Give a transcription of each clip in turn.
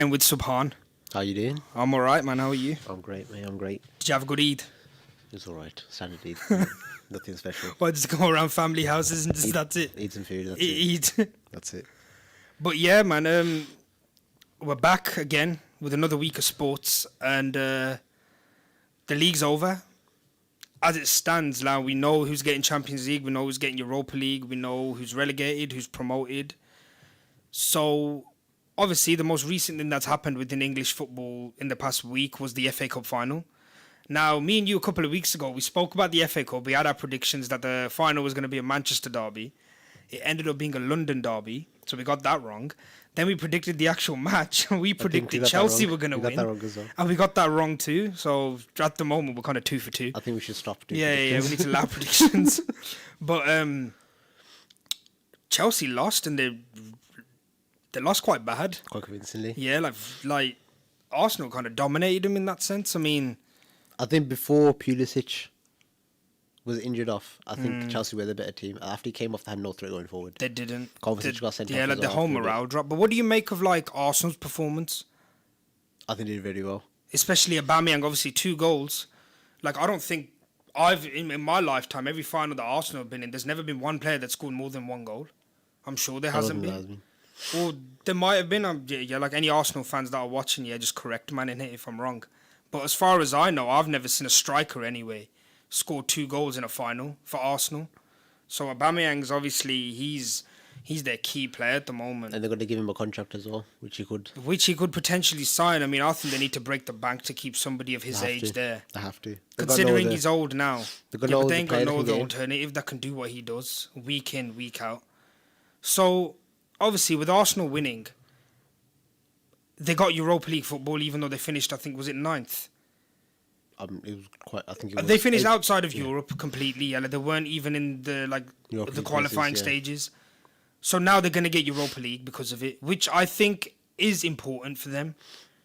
And with Subhan. How you doing? I'm alright, man. How are you? I'm great, mate. I'm great. Did you have a good Eid? It's all right. Standard Eid. Nothing special. Well, just go around family houses and just that's it. Eat some food. That's it. Eat. That's it. But yeah, man. We're back again with another week of sports, and the league's over. As it stands now, we know who's getting Champions League. We know who's getting Europa League. We know who's relegated, who's promoted. So, obviously, the most recent thing that's happened within English football in the past week was the FA Cup final. Now, me and you a couple of weeks ago, we spoke about the FA Cup. We had our predictions that the final was going to be a Manchester derby. It ended up being a London derby, so we got that wrong. Then we predicted the actual match. We predicted Chelsea were going to win. Got that wrong as well. And we got that wrong too. So at the moment, we're kind of 2 for 2. I think we should stop doing Yeah, we need to allow predictions. But Chelsea lost, and they lost quite bad. Quite convincingly. Yeah, like Arsenal kind of dominated them in that sense. I mean, I think before Pulisic was injured off, I think Chelsea were the better team. After he came off, they had no threat going forward. they didn't. Kovacic got sent off. Yeah, like the whole morale drop. But what do you make of like Arsenal's performance? I think they did very well. Especially Aubameyang, obviously 2 goals. Like, I don't think in my lifetime, every final that Arsenal have been in, there's never been one player that scored more than 1 goal. I'm sure there hasn't been. Or there might have been. Yeah, like any Arsenal fans that are watching, just correct man if I'm wrong. But as far as I know, I've never seen a striker anyway scored 2 goals in a final for Arsenal. So Aubameyang's obviously he's their key player at the moment. And they're going to give him a contract as well, which he could potentially sign. I mean, I think they need to break the bank to keep somebody of his age there. They have to. Considering he's old now. But they ain't got no other alternative that can do what he does week in, week out. So, obviously, with Arsenal winning, they got Europa League football, even though they finished, I think, was it 9th? It was quite. I think it was they finished outside of Europe completely. Yeah, they weren't even in the the qualifying stages. So now they're going to get Europa League because of it, which I think is important for them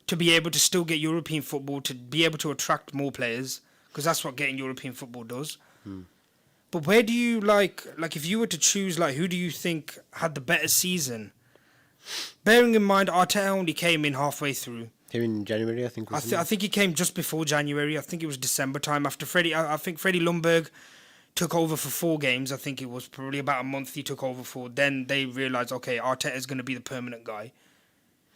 to be able to still get European football, to be able to attract more players, because that's what getting European football does. But where do you like if you were to choose, who do you think had the better season? Bearing in mind, Arteta only came in halfway through. Came in January, I think. I think he came just before January. I think it was December time after Freddie. I think Freddie Ljungberg took over for 4 games. I think it was probably about a month he took over for. Then they realised, okay, Arteta is going to be the permanent guy.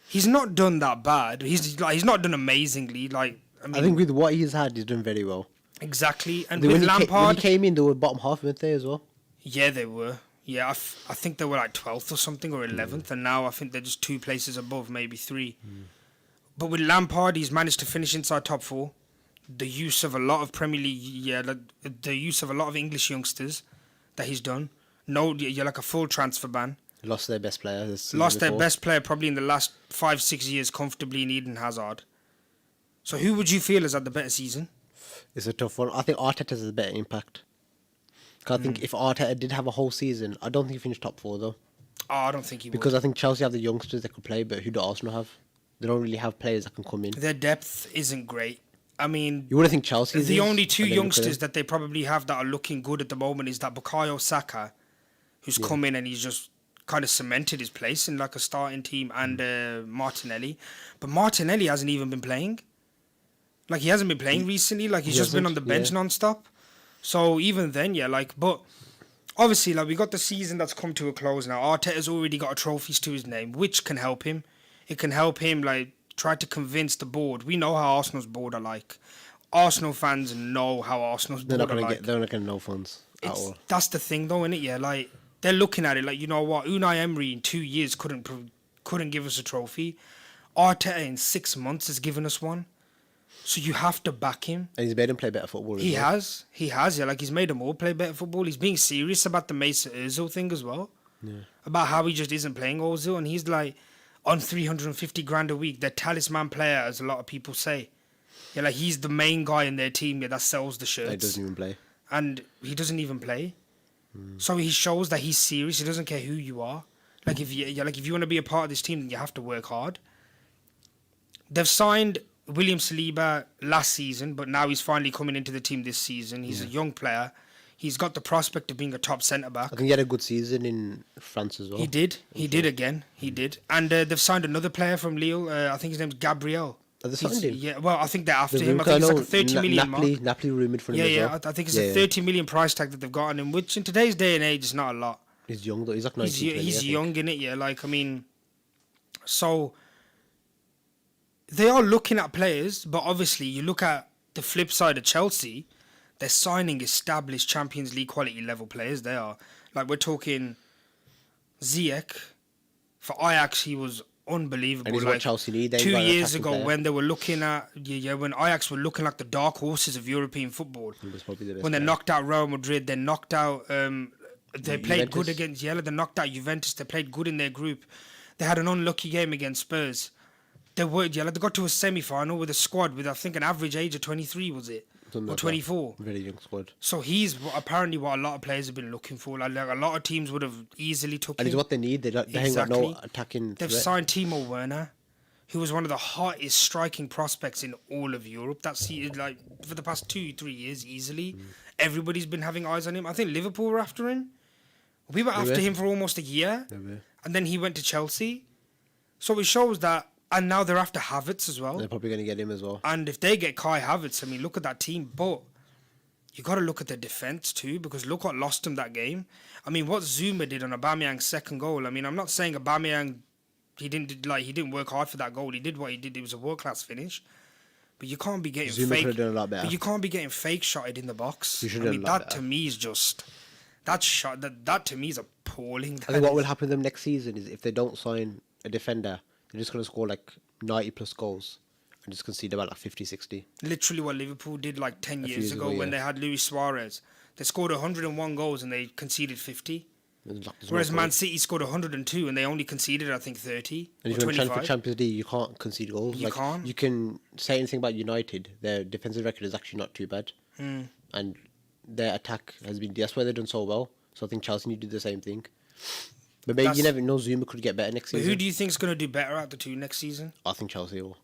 He's not done that bad. He's not done amazingly. I think with what he's had, he's done very well. Exactly. And with Lampard, when he came in, they were bottom half, weren't they, as well? Yeah, they were. Yeah, I think they were 12th or something, or 11th, and now I think they're just 2 places above, maybe 3. But with Lampard, he's managed to finish inside top 4. The use of a lot of Premier League, the use of a lot of English youngsters that he's done. No, you're like a full transfer ban. Lost their best player. Their best player probably in the last 5-6 years comfortably in Eden Hazard. So who would you feel has had the better season? It's a tough one. I think Arteta has a better impact. Because I think if Arteta did have a whole season, I don't think he finished top 4 though. Oh, I don't think he would. Because I think Chelsea have the youngsters that could play, but who do Arsenal have? They don't really have players that can come in. Their depth isn't great. I mean, you wouldn't think Chelsea. The only 2 youngsters that they probably have that are looking good at the moment is that Bukayo Saka, who's come in and he's just kind of cemented his place in a starting team, and Martinelli. But Martinelli hasn't even been playing. He hasn't been playing recently. He's just been on the bench non-stop. So even then, but obviously, we got the season that's come to a close now. Arteta's already got trophies to his name, which can help him. It can help him, try to convince the board. We know how Arsenal's board are like. Arsenal fans know how Arsenal's board are like. They're not getting no funds at all. That's the thing, though, isn't it? Yeah, they're looking at it you know what? Unai Emery in 2 years couldn't give us a trophy. Arteta in 6 months has given us one. So you have to back him. And he's made him play better football as well. He has, yeah. He's made them all play better football. He's being serious about the Mesut Ozil thing as well. Yeah. About how he just isn't playing Ozil. And he's on 350 grand a week. Their talisman player, as a lot of people say. Yeah, he's the main guy in their team that sells the shirts. He doesn't even play. And he doesn't even play. So he shows that he's serious. He doesn't care who you are. If you want to be a part of this team, then you have to work hard. They've signed William Saliba last season, but now he's finally coming into the team this season. He's a young player. He's got the prospect of being a top centre back. I think he had a good season in France as well. He did. He did again. He did. And they've signed another player from Lille. I think his name's Gabriel. Have they signed him? Yeah, well, I think they're after The him. I Ruka, think it's like no, a 30 million mark. Napoli rumoured for him Yeah, as yeah. well. I think it's a 30 million price tag that they've got on him, which in today's day and age is not a lot. He's young though. He's like 19, He's young, innit? Yeah, like, I mean... So... They are looking at players, but obviously you look at the flip side of Chelsea, they're signing established Champions League quality level players. They are. Like, we're talking Ziyech. For Ajax, he was unbelievable. And he's like what Chelsea need. 2 years ago, when they were looking at... when Ajax were looking like the dark horses of European football. He was probably the best When they player. knocked out Real Madrid, they knocked out... they played good Juventus. against... Yeah, they knocked out Juventus. They played good in their group. They had an unlucky game against Spurs. They got to a semi-final with a squad with, I think, an average age of 23, was it? Something Or like that. 24. Very young squad. So he's apparently what a lot of players have been looking for. Like a lot of teams would have easily took And him. he's what they need. They ain't got no attacking They've threat. signed Timo Werner, who was one of the hottest striking prospects in all of Europe. That's like for the past 2-3 years easily. Everybody's been having eyes on him. I think Liverpool were after him. We were after him for almost a year, and then he went to Chelsea. So it shows that, and now they're after Havertz as well. They're probably going to get him as well. And if they get Kai Havertz, I mean, look at that team. But you got to look at the defense too, because look what lost him that game. I mean, what Zuma did on Aubameyang's second goal. I mean, I'm not saying Aubameyang he didn't work hard for that goal. He did what he did. It was a world class finish. But you can't be getting Zuma fake. could have done a lot better. But you can't be getting fake shotted in the box. You should I have mean, done a lot that better. to me is just that to me is appalling. I think what will happen to them next season is if they don't sign a defender, they're just going to score like 90 plus goals and just concede about like 50, 60. Literally what Liverpool did like 10 few years years ago ago, when yeah. they had Luis Suarez. They scored 101 goals and they conceded 50. There's no Whereas point. Man City scored 102 and they only conceded, I think, 30 And or if you're trying for 25. Champions League, you can't concede goals. You can't. You can say anything about United. Their defensive record is actually not too bad. And their attack has been... That's why they've done so well. So I think Chelsea need to do the same thing. But maybe you never know, Zuma could get better next But season. who do you think is going to do better out the two next season? I think Chelsea will.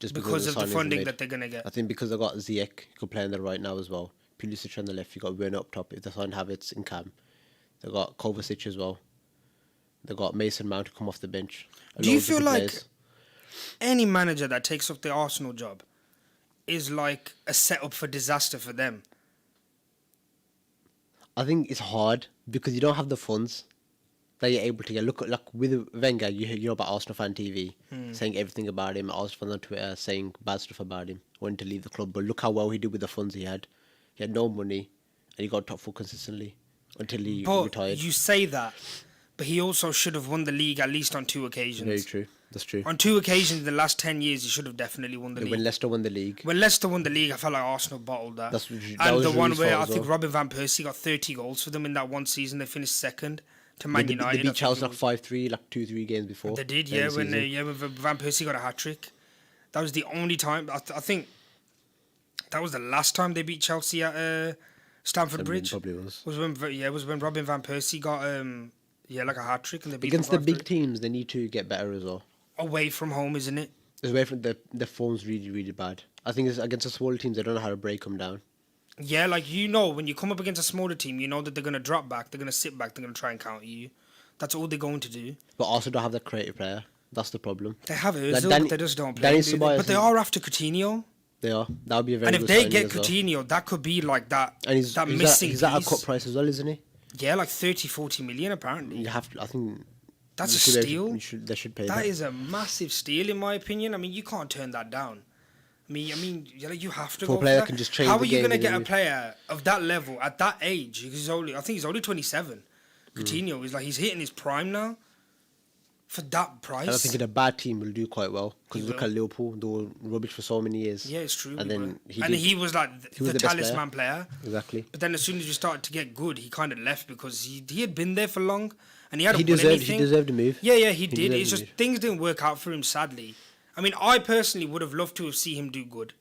Just Because of the signings they funding made. that they're going to get. I think because they've got Ziyech, who could play on the right now as well. Pulisic on the left, you got Werner up top. If they sign Havertz in Cam, they've got Kovacic as well. They've got Mason Mount to come off the bench. Do you Loads of feel good like players. any manager that takes up the Arsenal job is like a setup for disaster for them? I think it's hard because you don't have the funds that you're able to get. Look, like with Wenger, you know about Arsenal fan TV, saying everything about him. Arsenal fans on Twitter saying bad stuff about him, wanting to leave the club. But look how well he did with the funds he had. He had no money, and he got top four consistently until he But retired. you say that, but he also should have won the league at least on 2 occasions. Very true. That's true. On 2 occasions in the last 10 years, he should have definitely won the league. When Leicester won the league, When Leicester won the league, I felt like Arsenal bottled that. that And was the one Rui's where I fault as think well. Robin Van Persie got 30 goals for them in that one season. They finished second to Man They United. I beat think Chelsea it like was. 5-3, like 2-3 games before. They did, in yeah. the When season. Van Persie got a hat trick. That was the only time. I think that was the last time they beat Chelsea at Stamford Bridge. Probably was. Was when Robin Van Persie got like a hat trick and they beat Against them the big 5-3. teams, they need to get better as well. Away from home, isn't it? Away from the form's really, really bad. I think it's against the smaller teams, they don't know how to break them down. Yeah, like when you come up against a smaller team, you know that they're gonna drop back, they're gonna sit back, they're gonna try and counter you. That's all they're going to do. But also don't have that creative player. That's the problem. They have Ozil, Like but they just don't play. Danny do they? Ceballos But they is- are after Coutinho, They are. That would be a very and if good they signing get as well. Coutinho, that could be like that. And he's missing he's at a piece. cut price as well, isn't he? Yeah, like 30-40 million apparently. You have to, I think That's you a should be able- steal. they should pay That that. is a massive steal, in my opinion. I mean, you can't turn that down. I mean, you have to For a go player for that that. can just change How the are you game going to in get a a minute. player of that level at that age? I think he's only 27. Coutinho is he's hitting his prime now. For that price. And I think in a bad team will do quite well because He look will. at Liverpool; they were rubbish for so many years. Yeah, it's true. And we then were. He was like he was the the best talisman player. Exactly. But then as soon as we started to get good, he kind of left because he had been there for long and he hadn't He won deserved. anything. He deserved a move. Yeah, he did. deserved It's a just move. things didn't work out for him, sadly. I mean, I personally would have loved to have seen him do good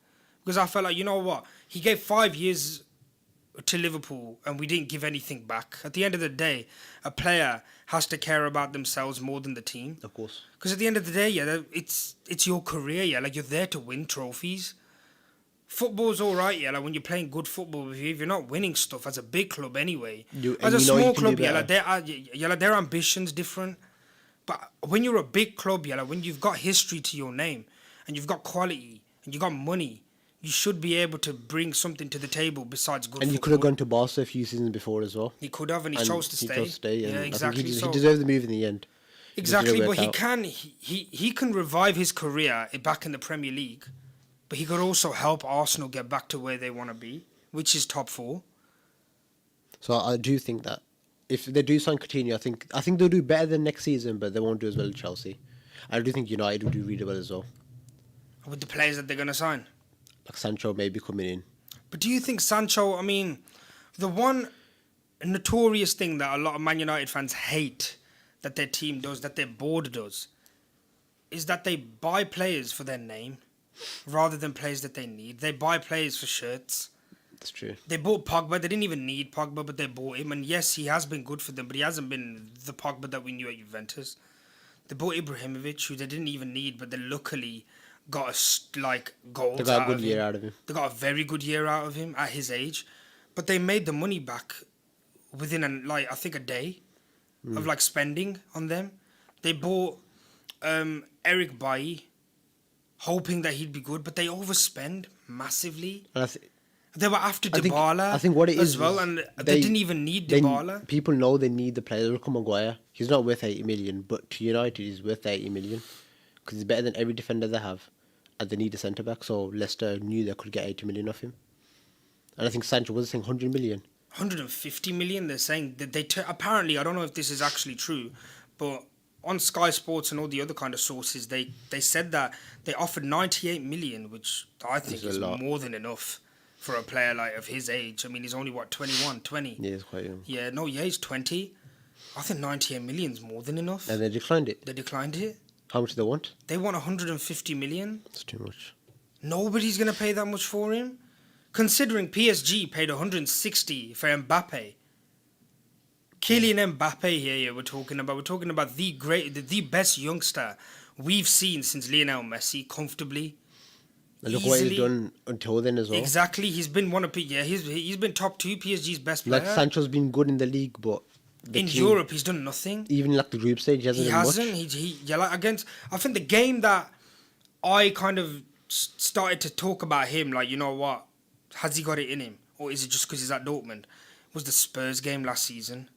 because I felt like, you know what? He gave 5 years to Liverpool and we didn't give anything back. At the end of the day, a player has to care about themselves more than the team. Of course. Because at the end of the day, it's your career, yeah. Like, you're there to win trophies. football's all right, yeah. Like when you're playing good football, if you're not winning stuff as a big club anyway, And as a you know you small can do club, yeah, like better. their ambitions different. But when you're a big club, yeah, like when you've got history to your name and you've got quality and you've got money, you should be able to bring something to the table besides good And football. you could have gone to Barca a few seasons before as well. He could have, and he chose to stay. He chose to stay. And Yeah, I think exactly. he So deserved the move in the end. It just exactly, didn't but work out. he can revive his career back in the Premier League, but he could also help Arsenal get back to where they want to be, which is top four. So I do think that if they do sign Coutinho, I think they'll do better than next season, but they won't do as well as Chelsea. I do think United will do really well as well. With the players that they're going to sign. Like Sancho maybe coming in. But do you think Sancho, I mean, the one notorious thing that a lot of Man United fans hate that their team does, that their board does, is that they buy players for their name rather than players that they need. They buy players for shirts. That's true. They bought Pogba. They didn't even need Pogba, but they bought him. And yes, he has been good for them, but he hasn't been the Pogba that we knew at Juventus. They bought Ibrahimovic, who they didn't even need, but they luckily got goals. They got a good year out of him. They got a very good year out of him at his age, but they made the money back within I think a day of spending on them. They bought Eric Bailly, hoping that he'd be good, but they overspend massively. And They were after Dybala I think what it as is well, is and they didn't even need Dybala. People know they need the player. Look at Maguire. He's not worth 80 million, but to United he's worth 80 million because he's better than every defender they have, and they need a centre back. So Leicester knew they could get 80 million off him, and I think Sancho was saying 100 million. 150 million. They're saying that apparently, I don't know if this is actually true, but on Sky Sports and all the other kind of sources, they said that they offered 98 million, which I think is more than enough for a player of his age. I mean, he's only 21, 20. Yeah, he's quite young. Yeah, he's 20. I think 98 million is more than enough. And they declined it. They declined it. How much do they want? They want 150 million. That's too much. Nobody's going to pay that much for him. Considering PSG paid 160 for Mbappe. Kylian Mbappe here we're talking about. We're talking about the best youngster we've seen since Lionel Messi, comfortably. And look what he's done until then as well. Exactly, he's been he's been top 2 PSG's best player. Like Sancho's been good in the league, but in Europe he's done nothing. Even the group stage, he hasn't done much. Against. I think the game that I kind of started to talk about him, you know what, has he got it in him, or is it just because he's at Dortmund? Was the Spurs game last season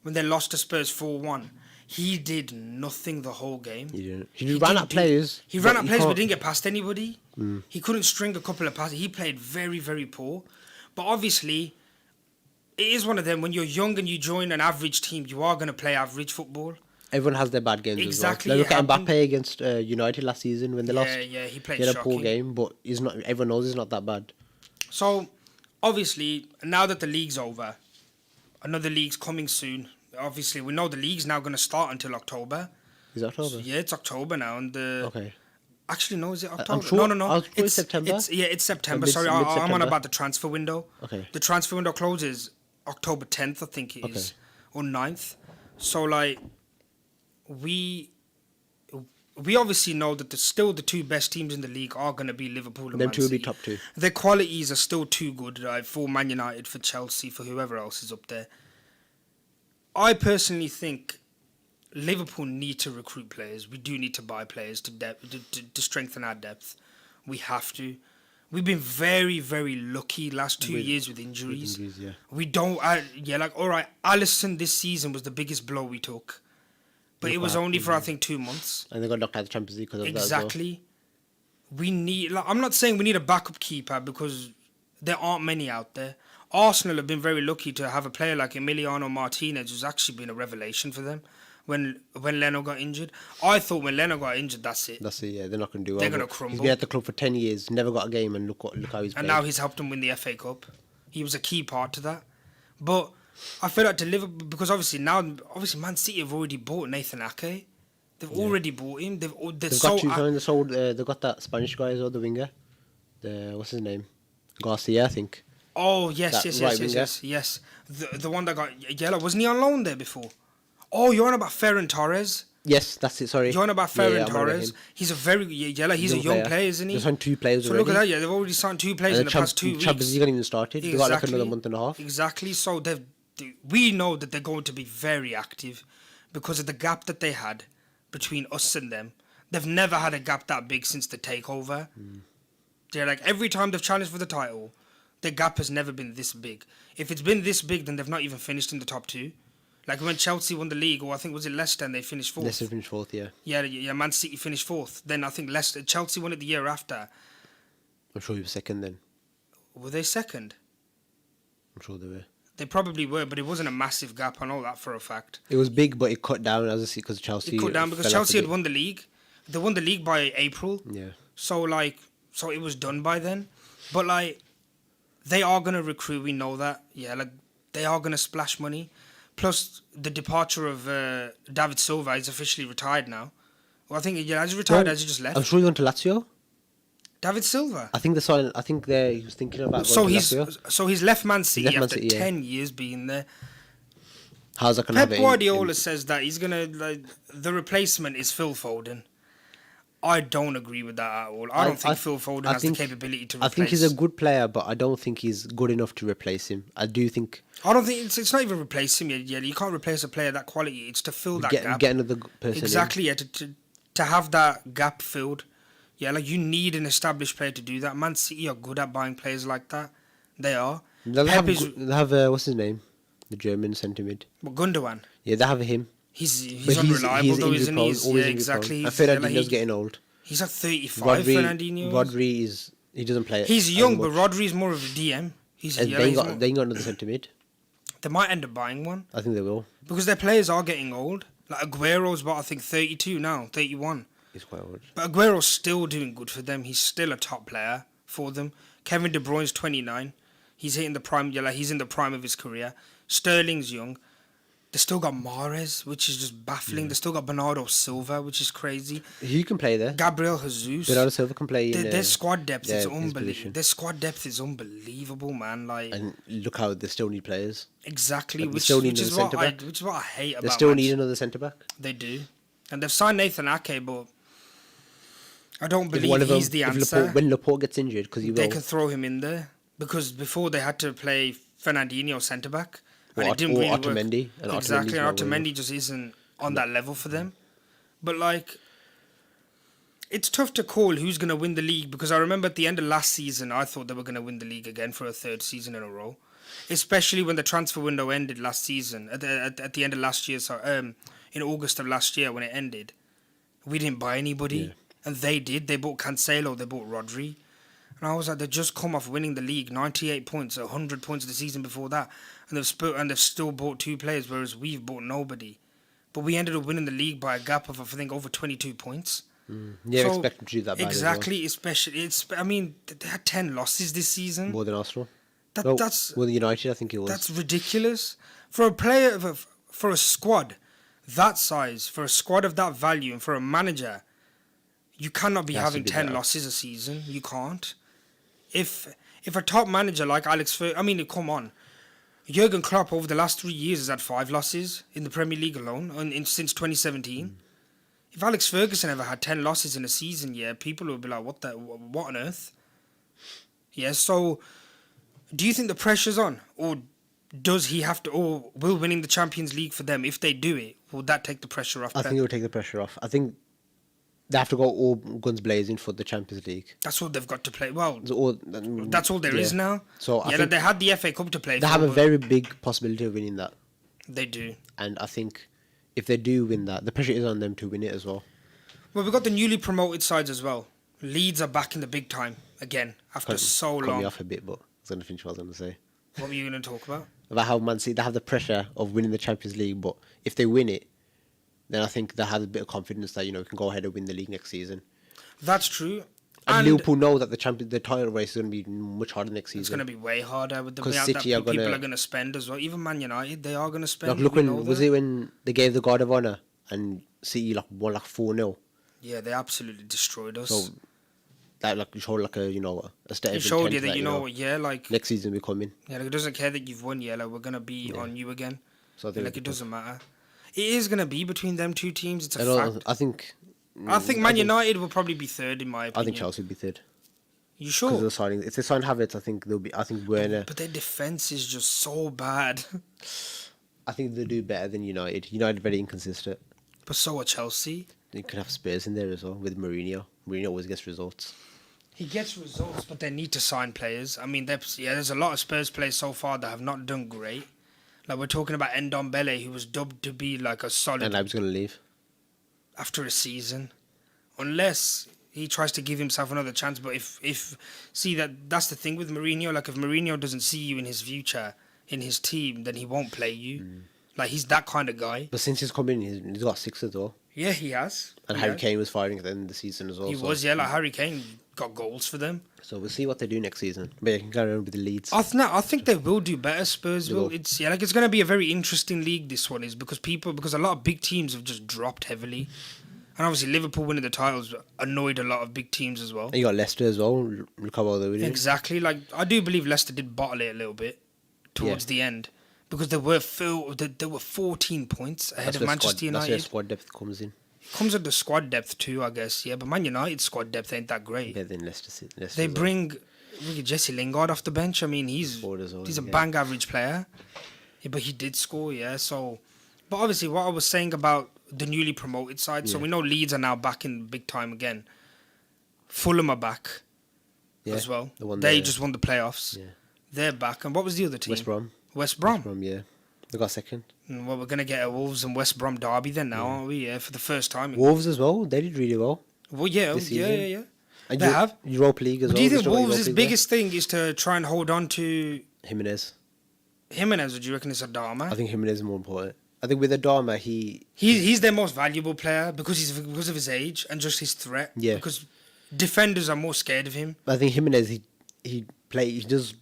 when they lost to Spurs 4-1. He did nothing the whole game. He didn't. He ran at players. He ran at players but didn't get past anybody. He couldn't string a couple of passes. He played very, very poor. But obviously, it is one of them. When you're young and you join an average team, you are going to play average football. Everyone has their bad games exactly, as well. Like, look at Mbappe against United last season when they lost. Yeah, he played He had shocking. a poor game, but he's not. Everyone knows he's not that bad. So, obviously, now that the league's over, another league's coming soon. Obviously, we know the league's now going to start until October. Is it October? So, yeah, it's October now. And okay. Actually, no, is it October? I'm sure, No. It's September. It's September. Sorry, I'm on about the transfer window. Okay. The transfer window closes October 10th, I think it is, or 9th. So, we obviously know that still the 2 best teams in the league are going to be Liverpool and Them Man two will City. be top 2. Their qualities are still too good for Man United, for Chelsea, for whoever else is up there. I personally think Liverpool need to recruit players. We do need to buy players to strengthen our depth. We have to. We've been very, very lucky last 2 years with injuries. Yeah. We don't... all right, Alisson this season was the biggest blow we took. But it was only for, I think, 2 months. And they got knocked out of the Champions League because of that as well. Exactly. We need... I'm not saying we need a backup keeper because there aren't many out there. Arsenal have been very lucky to have a player like Emiliano Martinez, who's actually been a revelation for them when Leno got injured. I thought when Leno got injured, that's it. That's it, yeah. They're not going to do well. They're going to crumble. He's been at the club for 10 years, never got a game, and look how he's played. And now he's helped them win the FA Cup. He was a key part to that. But I feel like to Liverpool, because obviously Man City have already bought Nathan Ake. They've already bought him. They've got 2 signed. They've got that Spanish guy as well, the winger. What's his name? Garcia, I think. Oh, yes. The one that got yellow. Wasn't he on loan there before? Oh, you're on about Ferran Torres? Yes, that's it. Sorry. You're on about Yeah, Ferran I'm on about Torres. him. He's a very he's a young player, isn't he? They signed 2 players So already. look at that. Yeah, they've already signed 2 players in And the past 2 weeks. Champions League haven't even started. They got like another month and a half. Exactly. So we know that they're going to be very active because of the gap that they had between us and them. They've never had a gap that big since the takeover. They're like every time they've challenged for the title, the gap has never been this big. If it's been this big, then they've not even finished in the top 2. Like when Chelsea won the league, or I think was it Leicester, and they finished 4th. Leicester finished 4th, yeah. Yeah. Man City finished 4th. Then I think Chelsea won it the year after. I'm sure he was second then. Were they second? I'm sure they were. They probably were, but it wasn't a massive gap. I know that for a fact. It was big, but it cut down as I see because Chelsea. It cut down because fell off Chelsea a had bit. won the league. They won the league by April. Yeah. So it was done by then. But like, they are gonna recruit. We know that. Yeah, like they are gonna splash money. Plus the departure of David Silva is officially retired now. Well, I think has he retired? Has he just left? I'm sure he went to Lazio. David Silva. I think he was thinking about So going to Lazio. he's left Man City left Man after City, yeah. 10 years being there. How's that going to Pep have Guardiola says that he's gonna the replacement is Phil Foden. I don't agree with that at all. I don't think Phil Foden has the capability to replace. I think he's a good player, but I don't think he's good enough to replace him. I do think. I don't think it's not even replace him yet. You can't replace a player that quality. It's to fill that gap. Get another person. Exactly. Yeah. To have that gap filled. Yeah. Like you need an established player to do that. Man City are good at buying players like that. They are. They have what's his name? The German centre mid. Gundogan. Yeah, they have him. He's unreliable though, isn't he? Yeah, exactly. I feel Fernandinho's getting old. He's like 35. Fernandinho. Rodri he doesn't play. He's young, but Rodri's more of a DM. They ain't got another centre mid. They might end up buying one. I think they will. Because their players are getting old. Like Aguero's about I think 32 now, 31. He's quite old. But Aguero's still doing good for them. He's still a top player for them. Kevin De Bruyne's 29. He's hitting the prime. Yeah, like he's in the prime of his career. Sterling's young. They still got Mahrez, which is just baffling. They still got Bernardo Silva, which is crazy. He can play there. Gabriel Jesus. Bernardo Silva can play in their squad depth is unbelievable. position. Their squad depth is unbelievable, man. Like, and look how they still need players. Exactly, like which is what I hate about. They still need another centre back. They do, and they've signed Nathan Ake, but I don't believe he's the answer. When Laporte gets injured, because they can throw him in there because before they had to play Fernandinho centre back. And it didn't really Otamendi. work. Exactly, and Otamendi just isn't on that level for them. But like, it's tough to call who's going to win the league because I remember at the end of last season, I thought they were going to win the league again for a 3rd season in a row. Especially when the transfer window ended last season, at the end of last year, in August of last year when it ended. We didn't buy anybody, and they did. They bought Cancelo, they bought Rodri. And I was like, they just come off winning the league, 98 points, 100 points the season before that. And they've still bought 2 players, whereas we've bought nobody. But we ended up winning the league by a gap of, I think, over 22 points. Yeah, expect them to do that bad exactly, as well. especially. I mean, they had 10 losses this season. More than Arsenal. That's more than United, I think it was. That's ridiculous. For a player, for a squad that size, for a squad of that value, and for a manager, you cannot be having 10 losses a season. You can't. If a top manager like Alex Ferguson, I mean, come on. Jurgen Klopp over the last 3 years has had 5 losses in the Premier League alone since 2017. If Alex Ferguson ever had 10 losses in a season, people would be like, what on earth? Yeah, so do you think the pressure's on? Or does he have to, or will winning the Champions League for them, if they do it, will that take the pressure off? I think it will take the pressure off. I think they have to go all guns blazing for the Champions League. That's all they've got to play. Well, that's all there is now. So I think they had the FA Cup to play. They have a very big possibility of winning that. They do. And I think if they do win that, the pressure is on them to win it as well. Well, we've got the newly promoted sides as well. Leeds are back in the big time again after so long. Cut me off a bit, but I was going to finish what I was going to say. What were you going to talk about? About how Man City, they have the pressure of winning the Champions League, but if they win it, then I think they have a bit of confidence that, we can go ahead and win the league next season. That's true. And Liverpool know that the title race is going to be much harder next season. It's going to be way harder with the amount that people are going to spend as well. Even Man United, they are going to spend. Look, was it when they gave the Guard of Honour and City won 4-0? Yeah, they absolutely destroyed us. So that showed a state. It showed you that next season we're coming. Yeah, it doesn't care that you've won. We're going to be on you again. So I think it doesn't matter. It is going to be between them two teams. It's a fact. I think. I think Man United will probably be third in my opinion. I think Chelsea will be third. You Because sure? of the signing. If they sign Havertz, I think they'll be. I think Werner. But their defense is just so bad. I think they'll do better than United. United are very inconsistent. But so are Chelsea. You could have Spurs in there as well with Mourinho. Mourinho always gets results. He gets results, but they need to sign players. I mean, there's a lot of Spurs players so far that have not done great. Like we're talking about Ndombele, who was dubbed to be like a solid And Leipzig going to leave. after a season, unless he tries to give himself another chance. But if see that's the thing with Mourinho. Like if Mourinho doesn't see you in his future in his team, then he won't play you. Like he's that kind of guy. But since he's come in, he's got 6 as well. Yeah, he has. And Harry Kane was firing at the end of the season as well. He was, yeah. Like Harry Kane got goals for them. So we'll see what they do next season. But you can go around with the Leeds. I think they will do better. Spurs will. It's it's going to be a very interesting league. This one is because a lot of big teams have just dropped heavily, and obviously Liverpool winning the titles annoyed a lot of big teams as well. And you got Leicester as well. Recover the winning. Exactly. Like I do believe Leicester did bottle it a little bit towards the end because there were 14 points ahead of Manchester United. That's where squad depth comes in. Comes with the squad depth too, I guess. Yeah, but Man United's squad depth ain't that great. Better than Leicester. They bring Jesse Lingard off the bench. I mean, he's a bang average player. Yeah, but he did score, yeah. So, but obviously, what I was saying about the newly promoted side. So we know Leeds are now back in big time again. Fulham are back as well. They just won the playoffs. Yeah. They're back. And what was the other team? West Brom. West Brom. West Brom, yeah. They got second. Well, we're going to get a Wolves and West Brom derby then now, aren't we? Yeah, for the first time. Wolves as well. They did really well. Well, yeah. And they have. Europa League as well. Do you think Wolves' biggest thing is to try and hold on to Jimenez? Jimenez, would you reckon it's Adama? I think Jimenez is more important. I think with Adama, he's their most valuable player because of his age and just his threat. Yeah. Because defenders are more scared of him. I think Jimenez, he does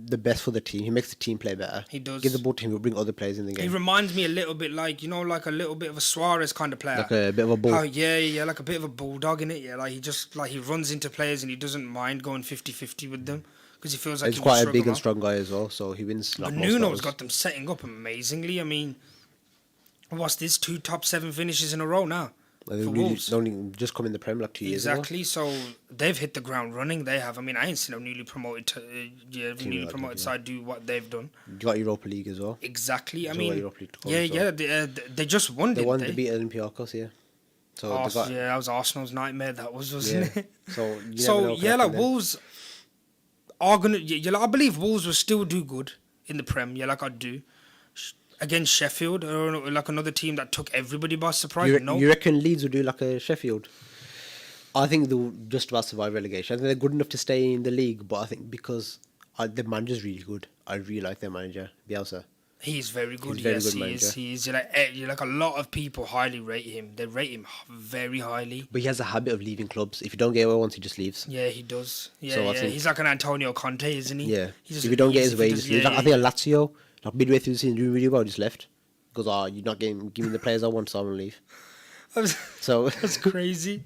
the best for the team. He makes the team play better. He does. Give the ball to him. He'll bring other players in the game. He reminds me a little bit like a little bit of a Suarez kind of player. Like a bit of a bull. Oh, yeah, like a bit of a bulldog in it. Yeah, like he runs into players and he doesn't mind going 50-50 with them because he feels like he's quite a big and strong guy as well. So he wins. But Nuno's got them setting up amazingly. I mean, what's this? 2 top 7 finishes in a row now. For Wolves. They only just come in the Prem like 2 years ago. Exactly. So they've hit the ground running. They have. I mean, I ain't seen a newly promoted side do what they've done. You got Europa League as well. Exactly. I mean, they just won. They won. They beat Olympiacos. Yeah. So that was Arsenal's nightmare. That wasn't it? So like Wolves are gonna. I believe Wolves will still do good in the Prem. Yeah, like I do. Against Sheffield, or like another team that took everybody by surprise. You reckon Leeds will do like a Sheffield? I think they'll just about survive relegation. I think they're good enough to stay in the league, but I think because the manager's really good. I really like their manager, Bielsa. He's very good. He is. Like a lot of people highly rate him. They rate him very highly. But he has a habit of leaving clubs. If you don't get what he wants, he just leaves. Yeah, he does. Yeah. He's like an Antonio Conte, isn't he? Yeah. If you don't get his way, he just leaves. I think Lazio. Like midway through the season, doing really well, just left. Because you're not giving me the players I want, so I'm gonna leave. So that's crazy.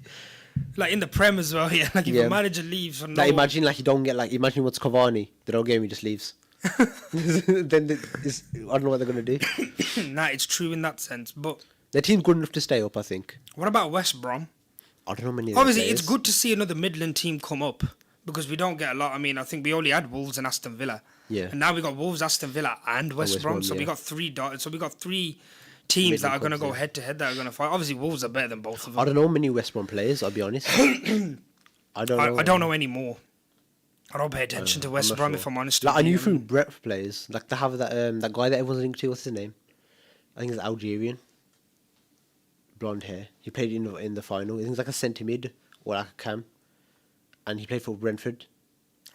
Like in the Prem as well, yeah. Like if a manager leaves, imagine you don't get imagine what's Cavani. They don't get him, he just leaves. Then I don't know what they're gonna do. Nah, it's true in that sense, but their team's good enough to stay up, I think. What about West Brom? I don't know many. Obviously, it's good to see another Midland team come up because we don't get a lot. I mean, I think we only had Wolves and Aston Villa. Yeah. And now we got Wolves, Aston Villa, and West Brom. So we got three teams that are going to go head to head that are going to fight. Obviously, Wolves are better than both of them. I don't know many West Brom players. I'll be honest. I don't know any more. I don't pay attention to West Brom if I'm honest. Like I knew through breadth players. Like they have that guy that everyone's linked to. What's his name? I think it's Algerian. Blonde hair. He played in the final. I think it's like a centre mid or like a cam, and he played for Brentford.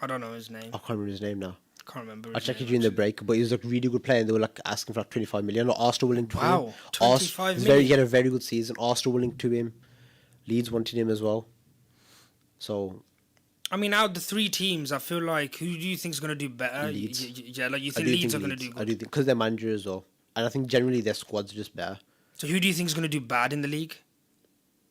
I don't know his name. I can't remember his name now. Can't remember. I checked it during the break, but he was a really good player, and they were like asking for like 25 million. Arsenal willing to him. 25 million. He had a very good season. Arsenal willing to him. Leeds wanted him as well. So, I mean, out of the 3 teams, I feel like who do you think is going to do better? Leeds. You think Leeds are going to do good? I do think because they're manager as well, and I think generally their squad's just better. So who do you think is going to do bad in the league?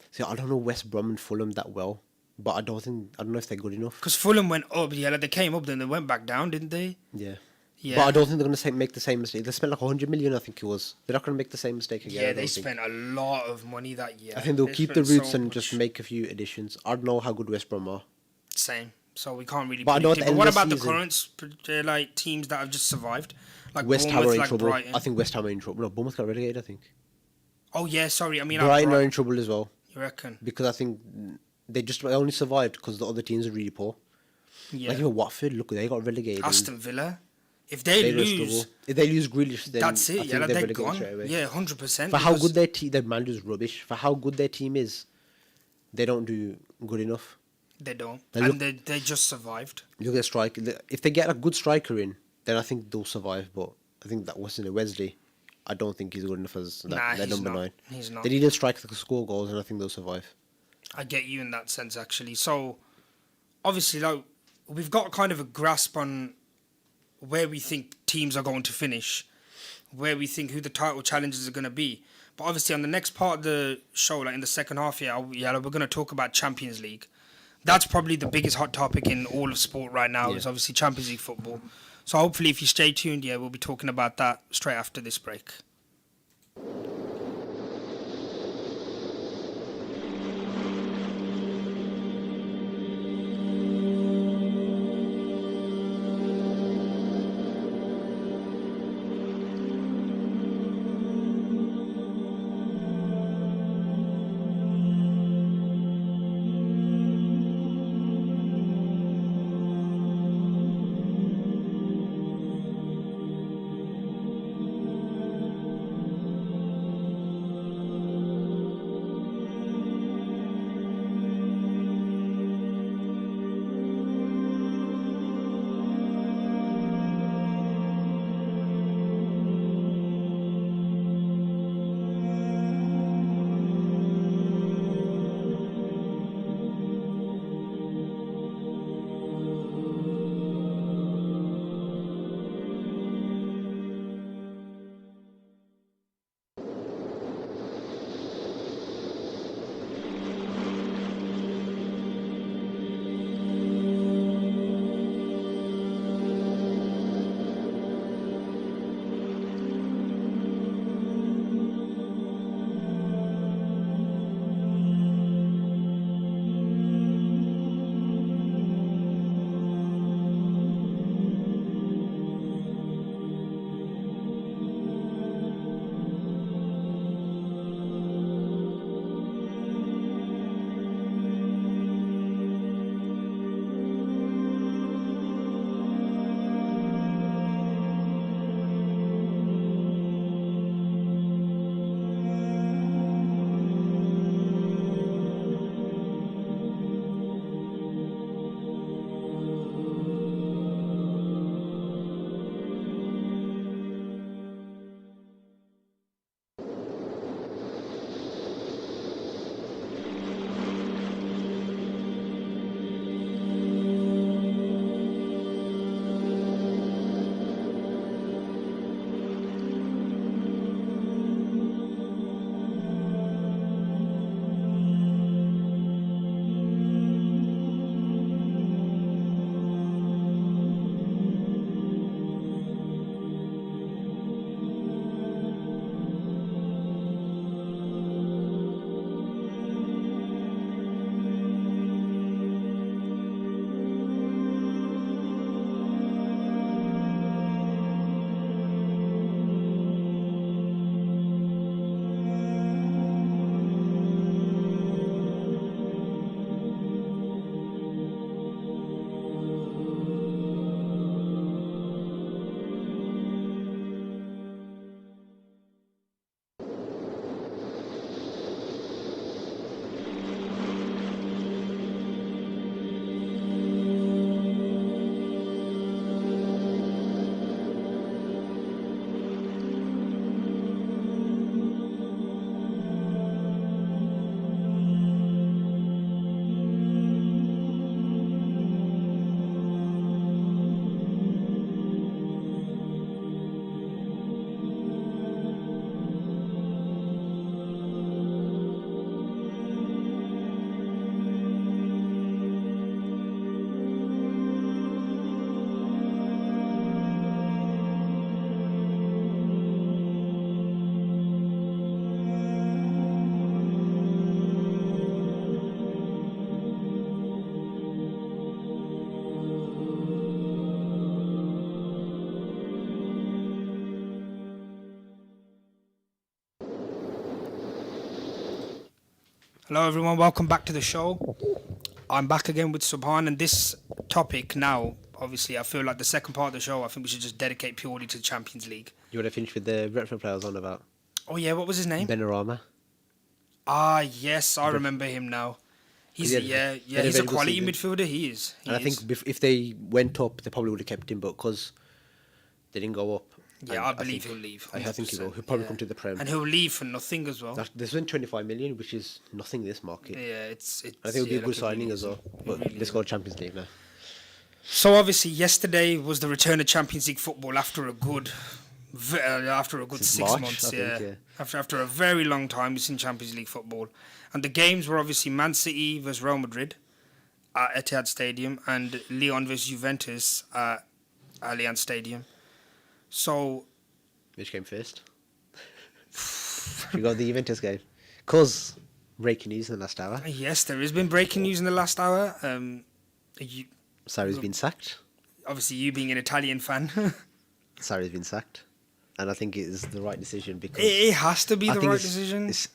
See, I don't know West Brom and Fulham that well. But I don't know if they're good enough. Because Fulham went up, they came up, then they went back down, didn't they? Yeah. Yeah. But I don't think they're going to make the same mistake. They spent like 100 million, I think it was. They're not going to make the same mistake again. Yeah, I they don't think. spent a lot of money that year. I think they'll They keep the spent roots so and just much. make a few additions. I don't know how good West Brom are. Same. So we can't really But I know predict at it. the But end what of the about the season- current like teams that have just survived? Like West Ham are Bournemouth, in like trouble. Brighton. I think West Ham are in trouble. No, Bournemouth got relegated, I think. Oh yeah, sorry. I mean, Brighton like are in trouble as well. You reckon? Because I think they only survived because the other teams are really poor. Yeah. Like even Watford, look, they got relegated. Aston Villa. If they don't lose, struggle. If they lose Grealish, then that's I it. think Yeah, they're they're relegated gone. straight away. Yeah, 100%. For how good their manager's rubbish. For how good their team is, they don't do good enough. They don't, Now and look- they just survived. Look at striker. If they get a good striker in, then I think they'll survive. But I think that was in Wesley. I don't think he's good enough as Nah, their he's number not. 9. He's not. They need a striker that can score goals, and I think they'll survive. I get you in that sense, actually. So, obviously, like we've got kind of a grasp on where we think teams are going to finish, where we think who the title challengers are going to be. But obviously, on the next part of the show, like in the second half, we're going to talk about Champions League. That's probably the biggest hot topic in all of sport right now. Is obviously Champions League football. So hopefully, if you stay tuned, we'll be talking about that straight after this break. Hello, everyone. Welcome back to the show. I'm back again with Subhan, and this topic now, obviously, I feel like the second part of the show, I think we should just dedicate purely to the Champions League. You want to finish with the Brentford player I was on about? Oh, yeah, what was his name? Benrahma. Ah, yes, I remember him now. He's He had a he's a very good quality season. midfielder. He is. And I think if they went up, they probably would have kept him, but because they didn't go up. Yeah, and I believe he'll leave. I think he will. 100%, He'll probably yeah. come to the Prem. And he'll leave for nothing as well. There's been 25 million, which is nothing in this market. Yeah, it's I think it would be a like good signing as well. But really let's go to Champions League now. So obviously, yesterday was the return of Champions League football after a good Since 6 March, months. I think, yeah. After a very long time, we've seen Champions League football, and the games were obviously Man City versus Real Madrid at Etihad Stadium and Lyon versus Juventus at Allianz Stadium. So Which came first? We got the Juventus game. Cause breaking news in the last hour. yes, there has been breaking news in the last hour. Sarri's been sacked. Obviously, you being an Italian fan, Sarri's been sacked. And I think it is the right decision because it has to be I the think right it's, decision. It's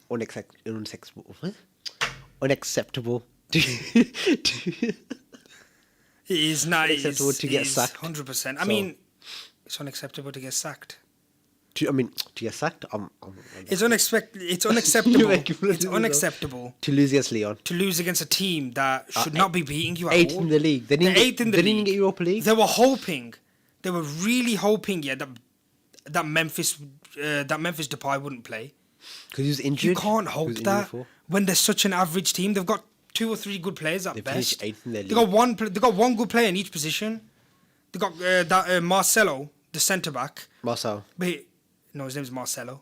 unacceptable. It is not Unacceptable to get sacked. 100%. I So- mean, it's unacceptable to get sacked. to get sacked. It's unacceptable. make it It's political. unacceptable To lose against Leon. to lose against a team that should not be beating you at Eighth all. in the league. They They're didn't, eighth in the they didn't league. get Europa League. They were hoping. They were really hoping, yeah, that Memphis Depay wouldn't play. Because he was injured. You can't He hope was injured that before. when they're such an average team. They've got 2 or 3 good players at They best. finished eighth in their They got league. They got one good player in each position. They got Marcelo, the centre back. Marcel. But no, his name's Marcelo.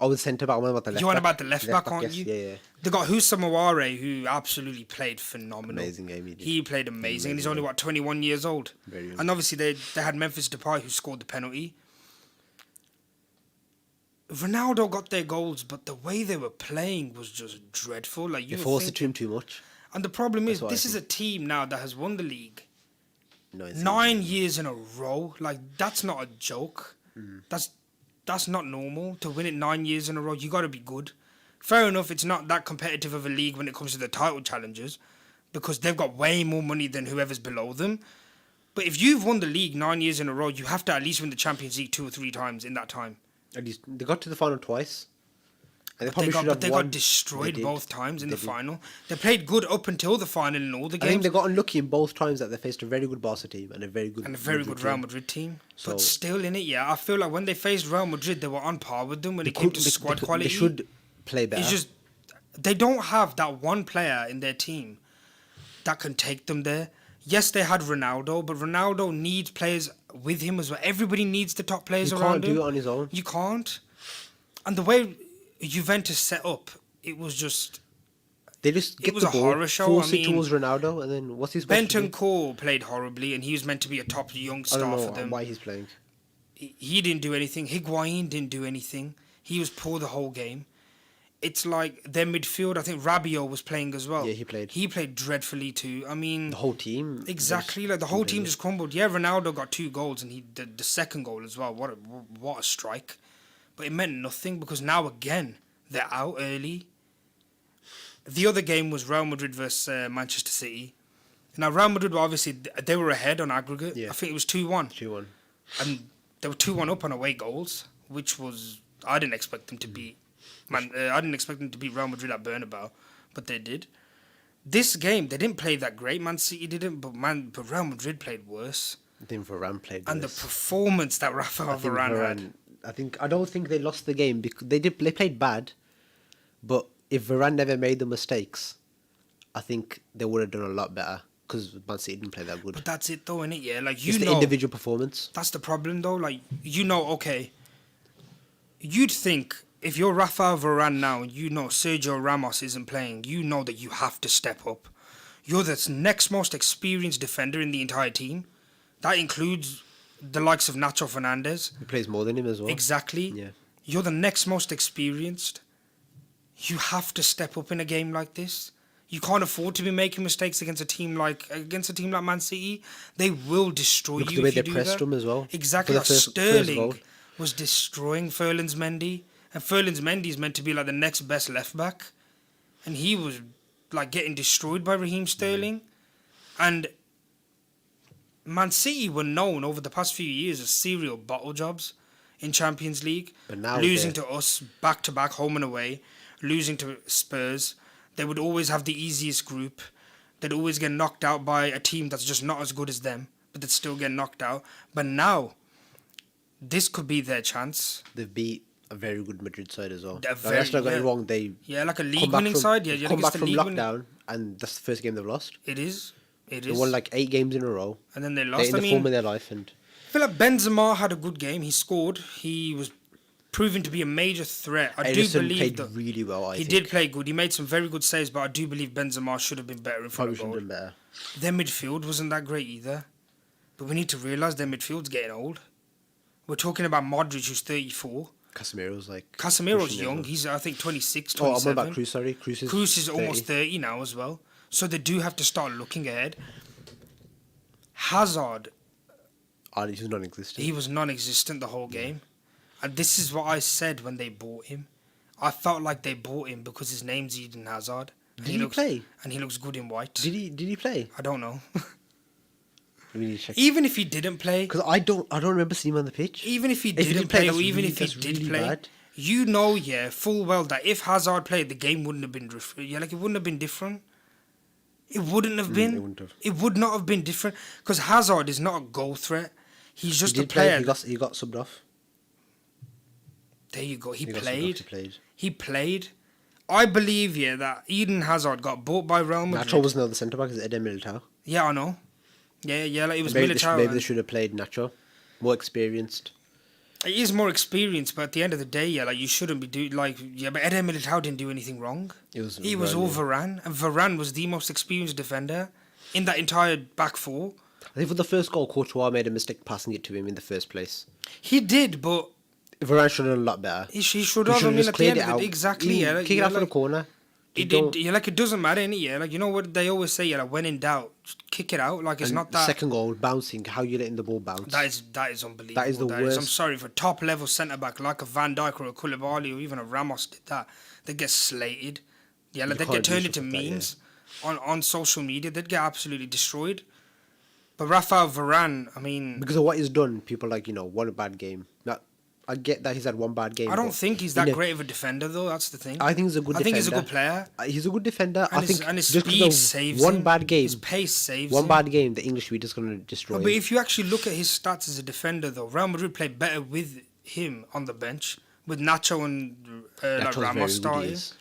Oh, the centre back. What about the left You want back? about the left back, aren't yes. you? Yeah. They got Husamaware, who absolutely played phenomenal. Amazing game he did. He played amazing, and he's only, 21 years old. Very young. And obviously, they had Memphis Depay, who scored the penalty. Ronaldo got their goals, but the way they were playing was just dreadful. Like They you were forced it to thinking, him too much. and the problem is, That's what I this is a team now that has won the league No, it's 9 years in a row. Like that's not a joke. Mm. That's not normal to win it 9 years in a row. You got to be good. Fair enough, it's not that competitive of a league when it comes to the title challenges, because they've got way more money than whoever's below them. But if you've won the league 9 years in a row, you have to at least win the Champions League 2 or 3 times in that time. At least they got to the final twice. And they But probably should have they won. got destroyed They did. both times in They the did. final. They played good up until the final in all the I think games. they got unlucky in both times that they faced a very good Barca team and a very good Real team. Madrid team. So- But still in it, yeah. I feel like when they faced Real Madrid, they were on par with them when it came to squad quality. They should play better. It's just they don't have that one player in their team that can take them there. Yes, they had Ronaldo, but Ronaldo needs players with him as well. Everybody needs the top players You around can't him. do it on his own. You can't. And the way Juventus set up, it was just They just get was the a ball, horror show. force I it mean, towards Ronaldo, and then what's he supposed to do? Bentancur played horribly, and he was meant to be a top young I star don't for know them. why he's playing. He didn't do anything. Higuain didn't do anything. He was poor the whole game. It's like their midfield. I think Rabiot was playing as well. Yeah, he played. He played dreadfully too. I mean, The whole team. exactly. Like the whole team just crumbled. Yeah, Ronaldo got 2 goals, and he did the second goal as well. What a strike! But it meant nothing because now again they're out early. The other game was Real Madrid versus Manchester City. Now Real Madrid were obviously they were ahead on aggregate. Yeah. I think it was 2-1. 2-1. And they were 2-1 up on away goals, which was I didn't expect them to beat. I didn't expect them to beat Real Madrid at Bernabeu, but they did. This game they didn't play that great. Man City didn't, but Real Madrid played worse. I think Varane played. And the worse. performance that Rafael Varane had. I don't think they lost the game because they played bad, but if Varane never made the mistakes, I think they would have done a lot better because Man City didn't play that good. But that's it though, innit? Yeah, like It's the individual performance. That's the problem though. Like okay, you'd think if you're Rafael Varane now, and Sergio Ramos isn't playing, you know that you have to step up. You're the next most experienced defender in the entire team. That includes the likes of Nacho Fernandez. He plays more than him as well. Exactly. Yeah. You're the next most experienced. You have to step up in a game like this. You can't afford to be making mistakes against a team like Man City. They will destroy Look at you the way if you they do pressed that. him as well. Exactly. For Like the first Sterling goal. was destroying Ferland's Mendy, and Ferland's Mendy is meant to be like the next best left back. and he was like getting destroyed by Raheem Sterling. And Man City were known over the past few years as serial bottle jobs in Champions League, But now losing they're- to us back to back, home and away, losing to Spurs. They would always have the easiest group. They'd always get knocked out by a team that's just not as good as them, but they'd still get knocked out. But now, this could be their chance. They've beat a very good Madrid side as well. They're Like, let's not get it wrong. They Yeah, like a come league back winning from- side. Yeah, they've yeah, come like back it's the from league winning. lockdown, and that's the first game they've lost. It is. It They is. won like 8 games in a row. And then they They're lost. in I the mean, form of their life, and I feel like Benzema had a good game. He scored. He was proven to be a major threat. I do Edison believe played that really well. I he think did play good. He made some very good saves, but I do believe Benzema should have been better in front probably of should have goal. done better. Their midfield wasn't that great either. But we need to realise their midfield's getting old. We're talking about Modric, who's 34. Casemiro's like Casemiro's pushing it young. as well. He's, I think, 26, Oh, I'm on 27. about Cruz. Sorry, Cruz Cruz is almost 30 now as well. So they do have to start looking ahead. Hazard, Oh, he was non-existent. he was non-existent the whole game. And this is what I said when they bought him. I felt like they bought him because his name's Eden Hazard. And Did he looks, play? And he looks good in white. Did he play? I don't know. We need to check. Even if he didn't play, Because I don't remember seeing him on the pitch. even if he If he didn't didn't play, play, or that's even really- if he that's did really play, bad. you know, full well that if Hazard played, the game wouldn't have been different. Yeah, like it wouldn't have been different. It wouldn't have been. it wouldn't have. It would not have been different because Hazard is not a goal threat. He's just He a did play. player. He got subbed off. There you go. He He got subbed off, played. He played. He played. I believe, that Eden Hazard got bought by Real Madrid. Nacho was now the centre back. Is Eden Militao? Yeah, I know. Yeah, like it was Maybe, Militao. maybe and- they should have played Nacho, more experienced. He is more experienced, but at the end of the day, like you shouldn't be doing but Eden Militao didn't do anything wrong. It was He was Varane, all yeah. Varane, and Varane was the most experienced defender in that entire back four. I think for the first goal, Courtois made a mistake passing it to him in the first place. He did, but Varane should have done a lot better. he should He have. I should've mean, just at the cleared end it of it, out. exactly. Kick Yeah, it out for the corner. It doesn't matter, innit? Like you know what they always say, like when in doubt, just kick it out. Like it's And not that. second goal, bouncing. How you letting the ball bounce? That is unbelievable. That is the I'm worst. sorry, for top level centre back like a Van Dijk or a Koulibaly or even a Ramos did that, they get slated. Yeah, like You they get can't do turned stuff into like that, yeah. memes on social media. They'd get absolutely destroyed. But Rafael Varane, I mean, Because of what he's done, people are like, what a bad game. Now, I get that he's had one bad game. I don't but think he's in that a- great of a defender though. That's the thing. I think he's a good I defender. think he's a good player. He's a good defender. And I think his just 'cause speed of saves one him. bad game, His pace saves one him. bad game, the English media is going to destroy But him. if you actually look at his stats as a defender, though, Real Madrid played better with him on the bench, with Nacho and like Nacho's very Ramos good, he starting. is.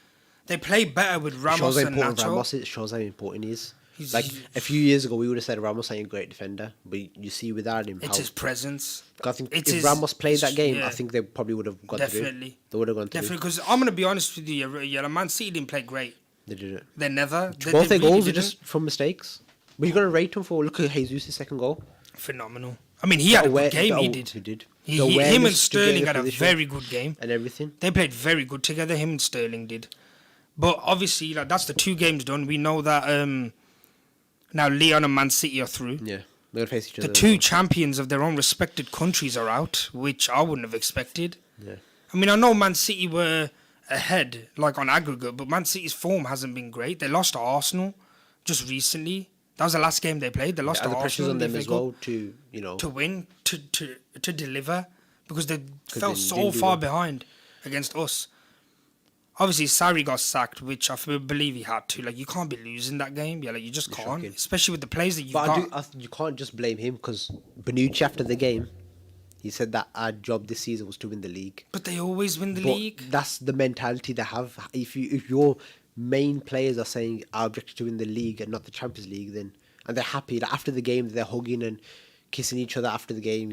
They play better with Shows Ramos how and important Nacho. Ramos is. Shows how important he is. He's- Like a few years ago, we would have said Ramos ain't a great defender, but you see without him, It's how, his presence. I think it's if his- Ramos played that game, yeah. I think they probably would have gone Definitely. through. They would have gone through. Definitely, because I'm gonna be honest with you, Man City didn't play great. They didn't. They never. Both their really goals are didn't. just from mistakes. But you're gonna rate him for look at Jesus' second goal. Phenomenal. I mean, he had a good game. He He did. did. Him The and awareness to get in Sterling the had a position very good game. and everything. They played very good together. Him and Sterling did. But obviously, like that's the 2 games done. We know that now Leon and Man City are through. Yeah, they're gonna face each other. The 2 champions of their own respected countries are out, which I wouldn't have expected. Yeah. I mean, I know Man City were ahead, like on aggregate, but Man City's form hasn't been great. They lost to Arsenal just recently. That was the last game they played. They lost And to the pressure's Arsenal on them in the as FA Cup well to win, to deliver, because they fell they so didn't do far that. behind against us. Obviously, Sarri got sacked, which I believe he had to. Like, you can't be losing that game. Yeah, like you just can't, shocking. especially with the players that you've But got. you can't just blame him because Bonucci after the game, he said that our job this season was to win the league. But they always win the But league. that's the mentality they have. If your main players are saying our objective to win the league and not the Champions League, then and they're happy that after the game they're hugging and kissing each other after the game,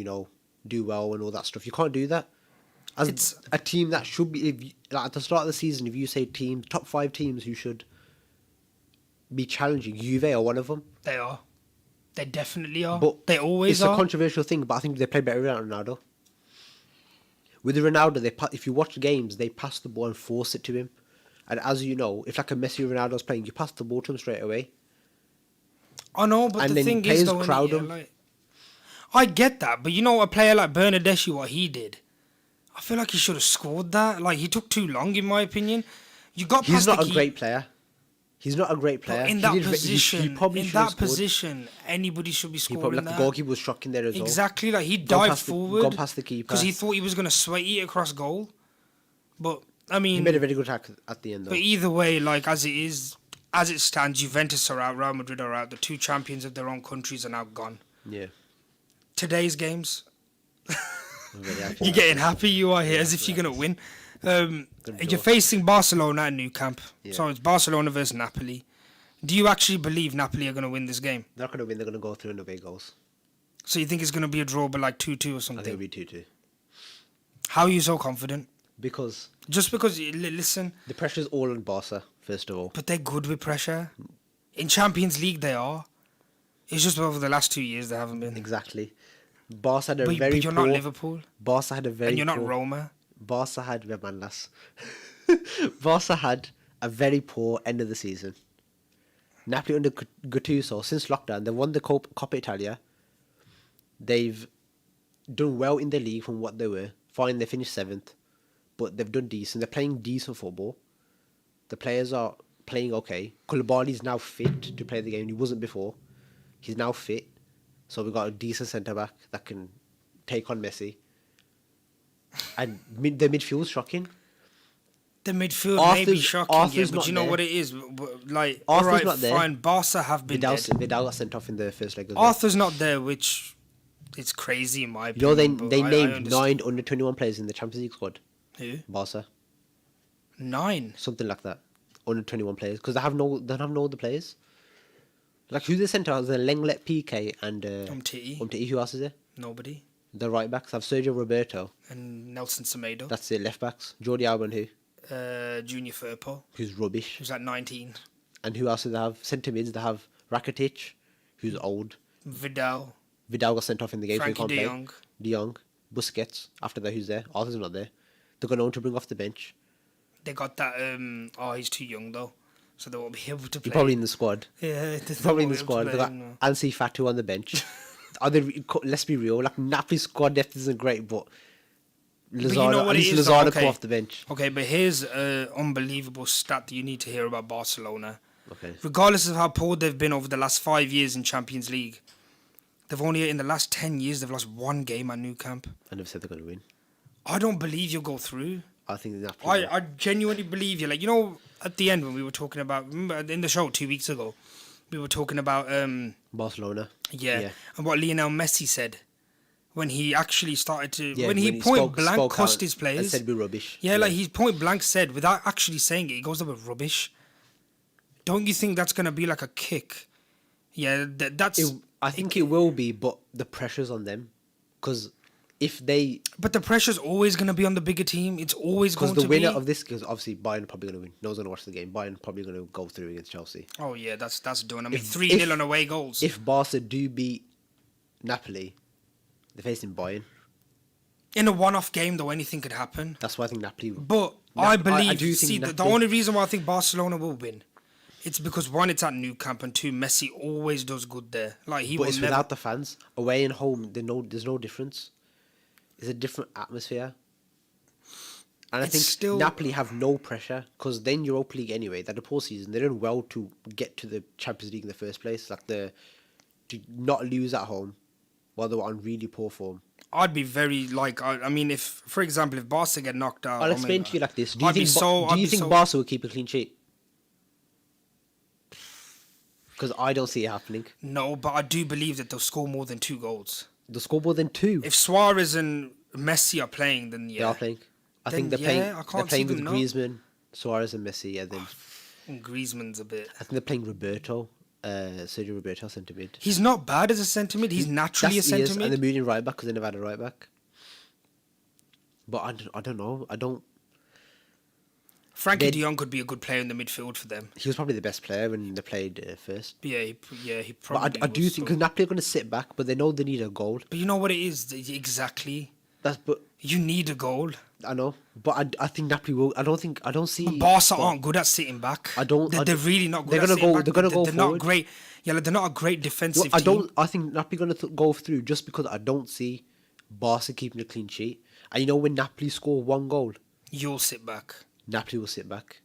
do well and all that stuff. You can't do that. As It's- a team that should be, at the start of the season, if you say top 5 teams who should be challenging, Juve are one of them. They are. They definitely are. But they always it's are. a controversial thing, but I think they play better without Ronaldo. With Ronaldo, if you watch games, they pass the ball and force it to him. And as you know, if like a Messi or Ronaldo's playing, you pass the ball to him straight away. I know, but And the then thing players is, though, crowd innit, him. like, I get that, but a player like Bernardeschi, what he did, I feel like he should have scored that. Like, he took too long, in my opinion. You got He's past not the a key- great player. He's not a great player. But in He that did ve- position, he probably in should have that scored. position, anybody should be He scoring probably, like, that. the goalkeeper was shocking there as well. Exactly, like he Gone dived past forward, gone past the keeper. because he thought he was gonna sweat it across goal. But I He mean, made a very good attack at the end, though. but either way, like as it stands, Juventus are out, Real Madrid are out. The two champions of their own countries are now gone. Yeah. Today's games, I'm very happy. you're getting happy. You are here as if you're gonna win. You're facing Barcelona at Nou Camp, so it's Barcelona versus Napoli. Do you actually believe Napoli are gonna win this game? They're not going to win. They're going to go through in away goals. So you think it's gonna be a draw, but like 2-2 or I think something? it'll be 2-2. How are you so confident? Because Just because, listen, the pressure is all on Barca, first of all. but they're good with pressure. In Champions League, they are. It's just over the last 2 years they haven't been. Exactly. Barca had a But, very but you're poor... not Liverpool, Barca had a very and you're not poor... Roma. Barca had... Manlas. Barca had a very poor end of the season. Napoli under Gattuso, since lockdown, they won the Coppa Italia. They've done well in the league from what they were. Fine, they finished 7th. But they've done decent. They're playing decent football. The players are playing okay. Koulibaly's now fit to play the game. He wasn't before. He's now fit. So we've got a decent centre-back that can take on Messi. And the midfield's shocking. The midfield may be Arthur's- shocking, Arthur's but not you know there. what it is? Like, Arthur's alright, not there. fine, Barca have been dead. Vidal got sent off in the first leg as well. Arthur's not there, which it's crazy in my You know, opinion. they but I named understand. 9 under 21 players in the Champions League squad. Who? Barca. 9? Something like that. Under 21 players. Because they have no other players. Like, who they sent out? The Lenglet, PK, and... Umtiti. Who else is there? Nobody. The right backs have Sergio Roberto. And Nelson Semedo. That's the left backs. Jordi Alba and who? Junior Firpo, Who's rubbish. who's at 19. And who else do they have? Centre mids, they have Rakitic, who's old. Vidal. Vidal got sent off in the game, Frankie so he de can't Jong. play. De Jong. Busquets. After that, who's there? Arthur's not there. They're going to bring off the bench. They got that, he's too young though. So they won't be able to play. He's probably in the squad. Yeah, Probably in the squad. They got Ansi Fatu on the bench. Let's be real. Like, Napoli's squad depth isn't great, but you know Lozano, what at it least is, though? Lozano Okay. come off the bench. Okay, but here's an unbelievable stat that you need to hear about Barcelona. Okay. Regardless of how poor they've been over the last 5 years in Champions League, they've only, in the last 10 years, they've lost one game at Nou Camp. I never said they're going to win. I don't believe you'll go through. I think Napoli... I genuinely believe you. Like, you know, at the end when we were talking about, remember in the show 2 weeks ago, we were talking about, Barcelona. and what Lionel Messi said when he actually started to, Yeah, when he point blank cussed his and players. said we're rubbish. Yeah, like he point blank said, without actually saying it, he goes, "They were rubbish." Don't you think that's gonna be like a kick? Yeah, that's. I think it will be, but the pressure's on them. Because if they... But the pressure's always gonna be on the bigger team. It's always going Because to the winner be. of this, because obviously Bayern are probably going to win. No one's going to watch the game. Bayern probably going to go through against Chelsea. Oh yeah, that's done. I mean, If- 3-0 on away goals. If Barca do beat Napoli, they're facing Bayern. In a one-off game, though, anything could happen. That's why I think Napoli... But Nap- I believe. I do think see, the Napoli- only reason why I think Barcelona will win, it's because one, it's at Nou Camp, and two, Messi always does good there. Like he But will it's never. without the fans. Away and home, there's no difference. It's a different atmosphere. And I It's think still- Napoli have no pressure because they're in Europa League anyway. They're the poor season. They're doing well to get to the Champions League in the first place. Like to not lose at home while they were on really poor form. I'd be very like. I mean, if for example, if Barca get knocked out, I'll I explain mean, to you like this. I'd be so- I'd do you be think so- Barca will keep a clean sheet? Because I don't see it happening. No, but I do believe that they'll score more than 2 goals. The scoreboard then 2. If Suarez and Messi are playing, then yeah. They are playing. I think Then, they're playing. yeah, I They're can't see playing them with not. Griezmann, Suarez, and Messi. And then And Griezmann's a bit. I think they're playing Roberto, Sergio Roberto centre mid. He's not bad as a centre mid. He's naturally a He is, centre and they're mid. moving right back because they never had a right back. But I don't know. Frankie they- De Jong could be a good player in the midfield for them. He was probably the best player when they played first. But he But probably. I do was, think so- because Napoli are going to sit back, but they know they need a goal. But you know what it is exactly. But You need a goal. I know. But I think Napoli will. I don't see. But Barca but aren't good at sitting back. They're really not good. they're at gonna sitting go- back. they're gonna go They're forward. not great. Yeah, like, they're not a great defensive I team. don't. I think Napoli going to go through just because I don't see Barca keeping a clean sheet. And you know when Napoli score 1 goal, You'll sit back. Napoli will sit back,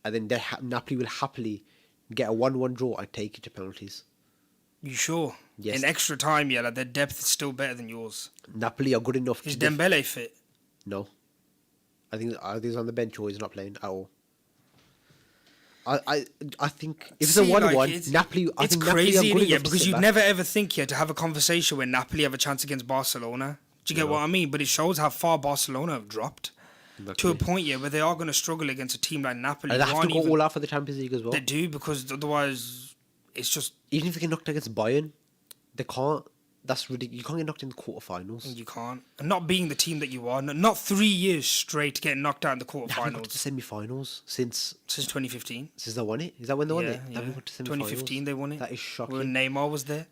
and then Napoli will happily get a 1-1 draw, I'd take it to penalties. You sure? Yes. In extra time, yeah, like their depth is still better than yours. Napoli are good enough. Is Dembele fit? No. I think he's on the bench or he's not playing at all. I think if it's a 1-1, Napoli. I it's think crazy, Napoli are good enough because to you'd sit never ever think to have a conversation when Napoli have a chance against Barcelona. Do you get what I mean? But it shows how far Barcelona have dropped to a point, where they are going to struggle against a team like Napoli. And they have to go all out for the Champions League as well. They do, because otherwise, it's just even if they get knocked against Bayern, they can't. That's ridiculous. You can't get knocked in the quarterfinals. You can't. And not being the team that you are, not 3 years straight getting knocked out in the They haven't got to quarterfinals the semi-finals since 2015. Since they won it. Is that when they won Yeah, it? They haven't got to 2015 they won it. That is shocking. When Neymar was there.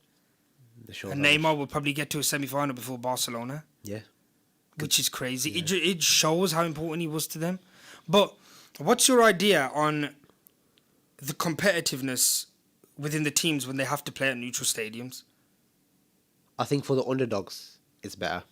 And Neymar will probably get to a semi-final before Barcelona. Yeah. Which is crazy. Yeah. It shows how important he was to them. But what's your idea on the competitiveness within the teams when they have to play at neutral stadiums? I think for the underdogs, it's better.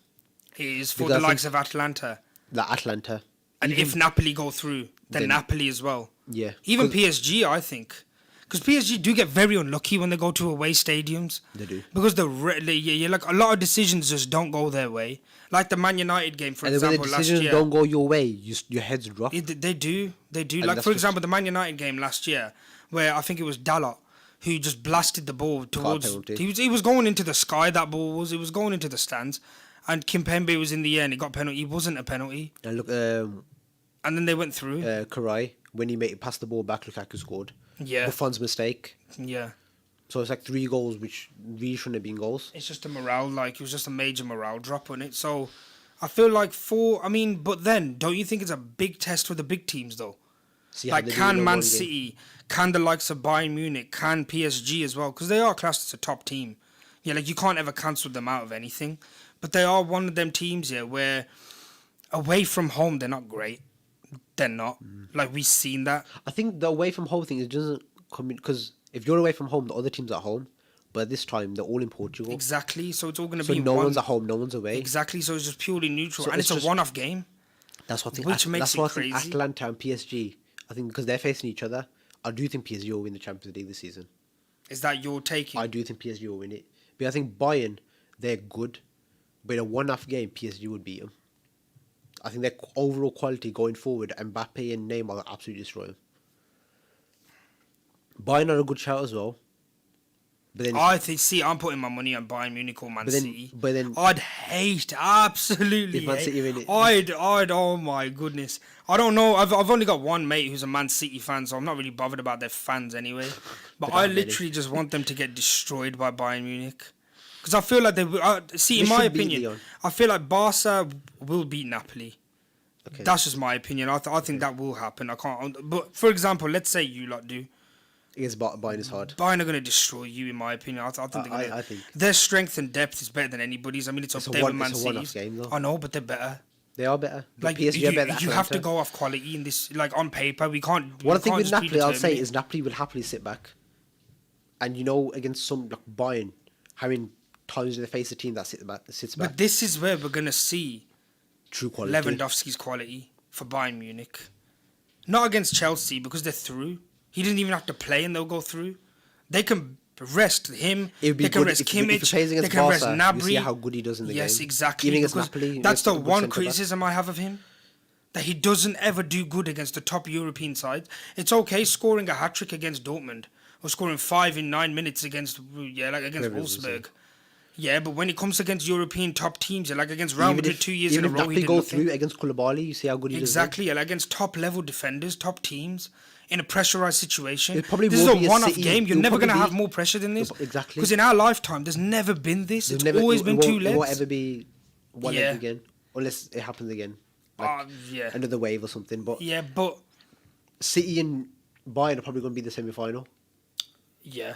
It is for the likes of Atlanta. Like Atlanta. And if Napoli go through, then Napoli as well. Yeah. Even PSG, I think. Because PSG do get very unlucky when they go to away stadiums. They do. Because like a lot of decisions just don't go their way. Like the Man United game, for example, when the decisions last year. don't go your way, your heads drop. They do. Like, for example, the Man United game last year, where I think it was Dalot who just blasted the ball towards... He was going into the sky, that ball was. It was going into the stands. And Kimpembe was in the air and he got penalty. It wasn't a penalty. And look... and then they went through. Karai, when he passed the ball back, Lukaku scored. Yeah. Buffon's mistake. Yeah. So it's like 3 goals, which really shouldn't have been goals. It's just a morale, it was just a major morale drop on it. So I feel like but then, don't you think it's a big test for the big teams, though? Like, can Man City, can the likes of Bayern Munich, can PSG as well? Because they are classed as a top team. Yeah, like, you can't ever cancel them out of anything. But they are one of them teams, where away from home, they're not great. They're not. Like, we've seen that. I think the away from home thing, it doesn't come in... Because if you're away from home, the other team's at home. But this time, they're all in Portugal. Exactly. So it's all going to be... So no one's at home, no one's away. Exactly. So it's just purely neutral. And it's a one-off game. That's what I think. Which makes it crazy. I think Atlanta and PSG, I think because they're facing each other, I do think PSG will win the Champions League this season. Is that your taking? I do think PSG will win it. But I think Bayern, they're good. But in a one-off game, PSG would beat them. I think their overall quality going forward, Mbappe and Neymar will absolutely destroy them. Bayern are a good shout as well. But then I'm putting my money on Bayern Munich or Man City. But then I'd absolutely Man City win it. I'd oh my goodness. I don't know. I've only got one mate who's a Man City fan, so I'm not really bothered about their fans anyway. But I literally just want them to get destroyed by Bayern Munich. Because I feel like in my opinion, I feel like Barca will beat Napoli. Okay. That's just my opinion. I think that will happen. I can't. But for example, let's say you lot do. Against Bayern is hard. Bayern are going to destroy you, in my opinion. I think their strength and depth is better than anybody's. I mean, it's up there with Man City's. I know, but they're better. They are better. Like, PSG are better. You have to go off quality in this. Like, on paper, we can't. What I think with Napoli, I'll say, is Napoli will happily sit back. And against some like Bayern, how many times do they face a team that sits back? But this is where we're going to see true quality. Lewandowski's quality for Bayern Munich. Not against Chelsea, because they're through. He didn't even have to play and they'll go through. They can rest him. They can rest Kimmich. They can rest Gnabry. You see how good he does in the game. Yes, exactly. Napoli, that's the one criticism I have of him. That he doesn't ever do good against the top European sides. It's okay scoring a hat-trick against Dortmund. Or scoring 5 in 9 minutes against Wolfsburg. Yeah, but when it comes against European top teams, like against Real Madrid 2 years in a row, he did go through against Koulibaly, you see how good he does. Exactly, like against top-level defenders, top teams. In a pressurized situation. This is a one-off game. You're never going to have more pressure than this. Exactly. Because in our lifetime, there's never been this. It's always been 2 legs. It won't ever be one leg again. Unless it happens again. Another wave or something. But City and Bayern are probably going to be the semi-final. Yeah.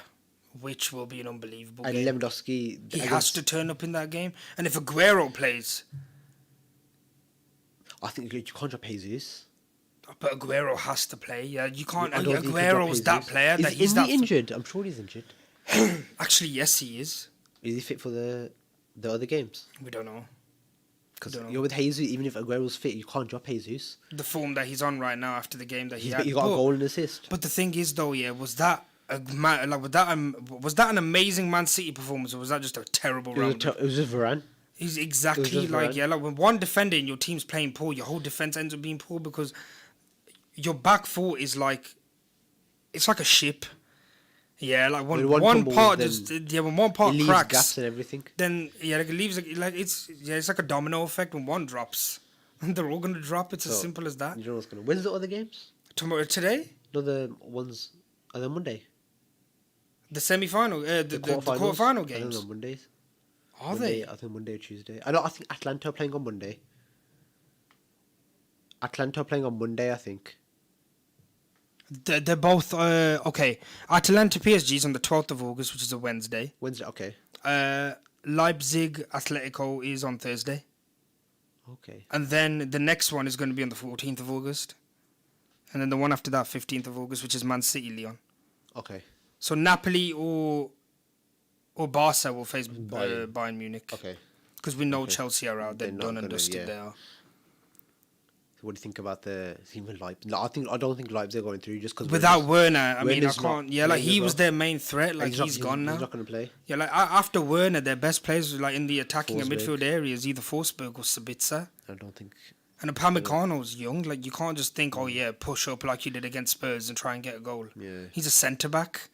Which will be an unbelievable game. And Lewandowski... He has to turn up in that game. And if Aguero plays... I think you can't drop Jesus. But Aguero has to play. Yeah, you can't. Aguero's that player. Is he injured? I'm sure he's injured. Actually, yes, he is. Is he fit for the other games? We don't know. Because you're with Jesus. Even if Aguero's fit, you can't drop Jesus. The form that he's on right now after the game that he had. He got a goal and assist. But the thing is, though, was that was that an amazing Man City performance, or was that just a terrible round? It was just Varane. He's exactly Varane. when one defender in your team's playing poor, your whole defense ends up being poor because your back four is it's like a ship. Yeah, like when one part when one part it cracks, gaps and everything. then it leaves it's like a domino effect. When one drops, they're all gonna drop. It's as simple as that. You know what's gonna. When's the other games? Today? No, the ones are they Monday? The semi-final, the quarter-final games. I think on Mondays. Are they? I think Monday or Tuesday. I think Atlanta are playing on Monday. I think. They're both okay. Atalanta PSG is on the 12th of August, which is a Wednesday. Okay. Leipzig Atletico is on Thursday. Okay. And then the next one is going to be on the 14th of August. And then the one after that, 15th of August, which is Man City Lyon. Okay. So Napoli or Barca will face Bayern Munich. Okay. Because we know Chelsea are out. They're done and dusted. Yeah. They are. So what do you think about the team with Leipzig? I don't think Leipzig are going through just because without Werner. I mean, I can't. Not, yeah, like he was their main threat. Like he's gone now. He's not going to play. Yeah, like after Werner, their best players like in the attacking and midfield areas, either Forsberg or Sabitzer. I don't think. And Upamecano's young. Like you can't just think, oh yeah, push up like you did against Spurs and try and get a goal. Yeah. He's a centre back.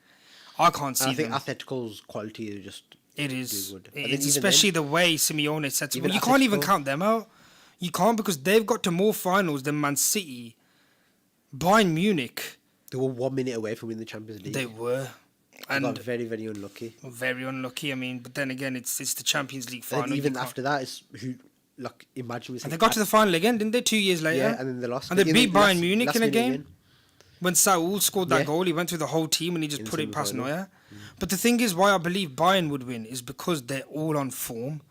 I can't see. I think Atletico's quality is just. It is. Good. It's especially the way Simeone sets it. Well, you can't even count them out. You can't because they've got to more finals than Man City. Bayern Munich. They were 1 minute away from winning the Champions League. They were. And got very, very unlucky. Very unlucky. I mean, but then again, it's the Champions League final. And even after that, it's imagine we. And they got to the final again, didn't they? 2 years later. Yeah, and then they lost. And they beat Bayern Munich in a game. When Saul scored that goal, he went through the whole team and he just put it past Neuer. But the thing is, why I believe Bayern would win is because they're all on form.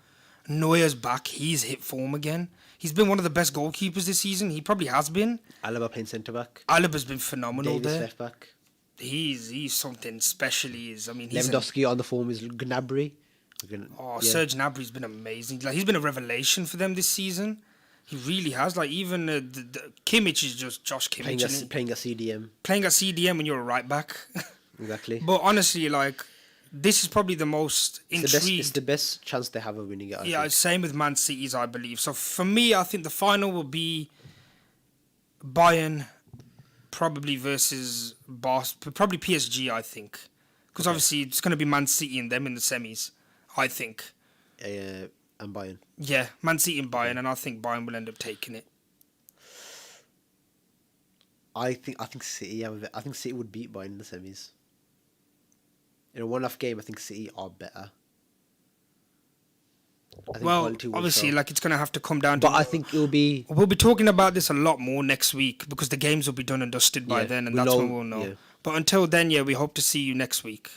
Neuer's back. He's hit form again. He's been one of the best goalkeepers this season. He probably has been. Alaba playing centre back. Alaba's been phenomenal Davis there. left back. He's something special. He is. I mean, Lewandowski on the form is Gnabry. Serge Gnabry's been amazing. Like he's been a revelation for them this season. He really has. Like even the Kimmich is just Josh Kimmich. Playing at CDM. Playing at CDM when you're a right back. Exactly. But honestly, like this is probably the most intrigued. It's the best chance they have of winning it. I think. Same with Man City's, I believe. So for me, I think the final will be Bayern, probably versus probably PSG. I think because obviously it's going to be Man City and them in the semis. I think. And Bayern. Yeah, Man City and Bayern, and I think Bayern will end up taking it. I think City. I think City would beat Bayern in the semis. In a one-off game, I think City are better. Well, obviously, it's going to have to come down to... But I think it will be... We'll be talking about this a lot more next week because the games will be done and dusted by then, and that's when we'll know. Yeah. But until then, we hope to see you next week.